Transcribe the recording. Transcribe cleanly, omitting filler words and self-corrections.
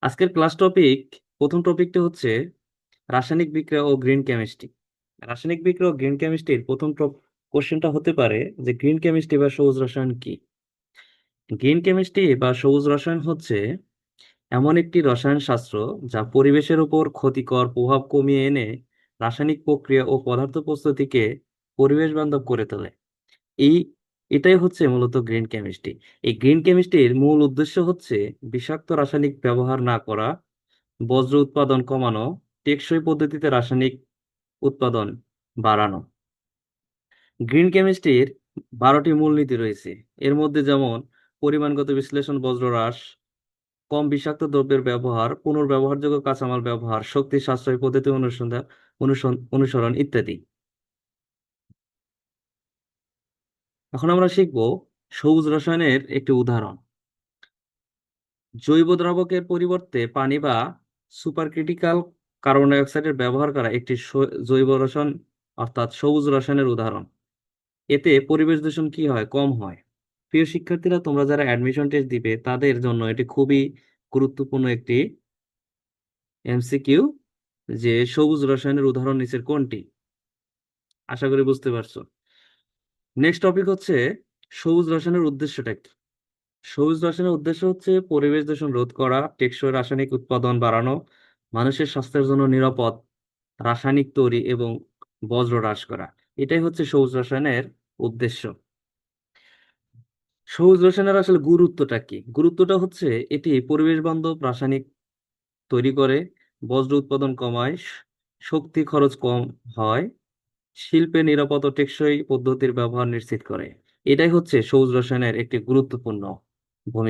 আজকের class topic, প্রথম টপিকটা হচ্ছে রাসায়নিক বিক্রিয়া ও গ্রিন কেমিস্ট্রি। রাসায়নিক বিক্রিয়া ও গ্রিন কেমিস্ট্রির প্রথম কোশ্চেনটা হতে পারে যে গ্রিন কেমিস্ট্রি বা সবুজ রসায়ন কি। গ্রিন কেমিস্ট্রি বা সবুজ রসায়ন হচ্ছে এমন একটি রসায়ন শাস্ত্র যা পরিবেশের উপর ক্ষতিকর প্রভাব কমিয়ে এনে রাসায়নিক প্রক্রিয়া ও পদার্থ প্রস্তুতিকে পরিবেশ বান্ধব করে তোলে। এই এটাই হচ্ছে মূলত গ্রিন কেমিস্ট্রি। এই গ্রিন কেমিস্ট্রির মূল উদ্দেশ্য হচ্ছে বিষাক্ত রাসায়নিক ব্যবহার না করা, বজ্র উৎপাদন কমানো, টেকসই পদ্ধতিতে রাসায়নিক উৎপাদন বাড়ানো। গ্রিন কেমিস্ট্রির 12টি মূলনীতি রয়েছে। এর মধ্যে যেমন পরিমাণগত বিশ্লেষণ, বজ্র হ্রাস, কম বিষাক্ত দ্রব্যের ব্যবহার, পুনর্ব্যবহারযোগ্য কাঁচামাল ব্যবহার, শক্তি সাশ্রয় পদ্ধতি অনুসন্ধান অনুসরণ ইত্যাদি। এখন আমরা শিখব সবুজ রসায়নের একটি উদাহরণ। জৈব দ্রাবকের পরিবর্তে পানি বা সুপারক্রিটিক্যাল কার্বন ডাই অক্সাইডের ব্যবহার করা একটি জৈব রসায়ন, অর্থাৎ সবুজ রসায়নের উদাহরণ। এতে পরিবেশ দূষণ কি হয়? কম হয়। প্রিয় শিক্ষার্থীরা, তোমরা যারা অ্যাডমিশন টেস্ট দিবে তাদের জন্য এটি খুবই গুরুত্বপূর্ণ একটি এমসিকিউ, যে সবুজ রসায়নের উদাহরণ নিচের কোনটি। আশা করি বুঝতে পারছো। নেক্সট টপিক হচ্ছে সবুজ রসায়নের উদ্দেশ্যটা কি। সবুজ রসায়নের উদ্দেশ্য হচ্ছে পরিবেশ দূষণ রোধ করা, টেকসই রাসায়নিক উৎপাদন বাড়ানো, মানুষের স্বাস্থ্যের জন্য নিরাপদ রাসায়নিক তৈরি এবং বজ্র হ্রাস করা। এটাই হচ্ছে সবুজ রসায়নের উদ্দেশ্য। সবুজ রসায়নের আসলে গুরুত্বটা কি? গুরুত্বটা হচ্ছে এটি পরিবেশ বান্ধব রাসায়নিক তৈরি করে, বজ্র উৎপাদন কমায়, শক্তি খরচ কম হয়, শিল্পে নিরাপদ ও টেকসই পদ্ধতির ব্যবহার নিশ্চিত করে। এটাই হচ্ছে সবুজ রসায়নের একটি গুরুত্বপূর্ণ।